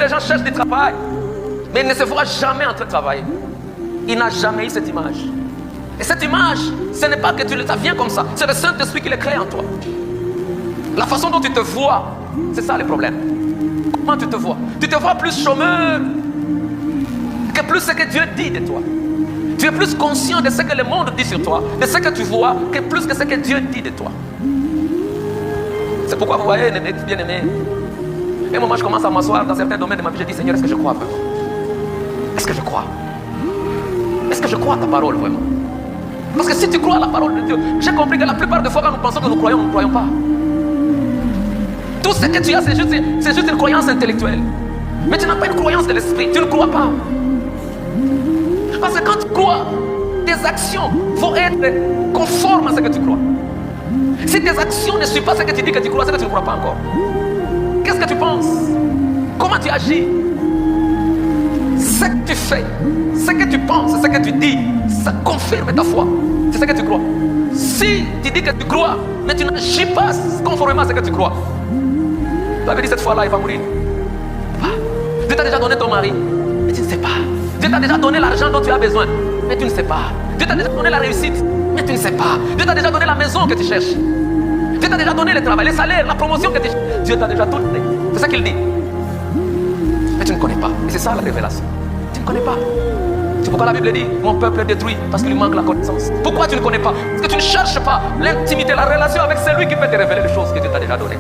de gens cherchent du travail, mais ils ne se voient jamais en train de travailler. Il n'a jamais eu cette image. Et cette image, ce n'est pas que ça vient comme ça. C'est le Saint-Esprit qui le crée en toi. La façon dont tu te vois, c'est ça le problème. Comment tu te vois? Tu te vois plus chômeur que plus ce que Dieu dit de toi. Tu es plus conscient de ce que le monde dit sur toi, de ce que tu vois, que plus que ce que Dieu dit de toi. C'est pourquoi vous voyez, bien aimé, et moi je commence à m'asseoir dans certains domaines de ma vie, je dis Seigneur, est-ce que je crois vraiment? Est-ce que je crois? Est-ce que je crois à ta parole vraiment? Parce que si tu crois à la parole de Dieu, j'ai compris que la plupart des fois quand nous pensons que nous ne croyons pas. Tout ce que tu as, c'est juste une croyance intellectuelle. Mais tu n'as pas une croyance de l'esprit, tu ne crois pas. Parce que quand tu crois, tes actions vont être conformes à ce que tu crois. Si tes actions ne suivent pas ce que tu dis que tu crois, c'est que tu ne crois pas encore. Qu'est-ce que tu penses? Comment tu agis? Ce que tu fais, ce que tu penses, ce que tu dis, ça confirme ta foi. C'est ce que tu crois. Si tu dis que tu crois, mais tu n'agis pas conformément à ce que tu crois, tu avais dit cette fois-là, il va mourir. Dieu t'a déjà donné ton mari, mais tu ne sais pas. Dieu t'a déjà donné l'argent dont tu as besoin, mais tu ne sais pas. Dieu t'a déjà donné la réussite, mais tu ne sais pas. Dieu t'a déjà donné la maison que tu cherches. Dieu t'a déjà donné le travail, les salaires, la promotion que tu cherches. Dieu t'a déjà tout donné. C'est ça qu'il dit. Mais tu ne connais pas. Et c'est ça la révélation. Tu ne connais pas. C'est pourquoi la Bible dit, mon peuple est détruit parce qu'il lui manque la connaissance. Pourquoi tu ne connais pas? Parce que tu ne cherches pas l'intimité, la relation avec celui qui peut te révéler les choses que Dieu t'a déjà données.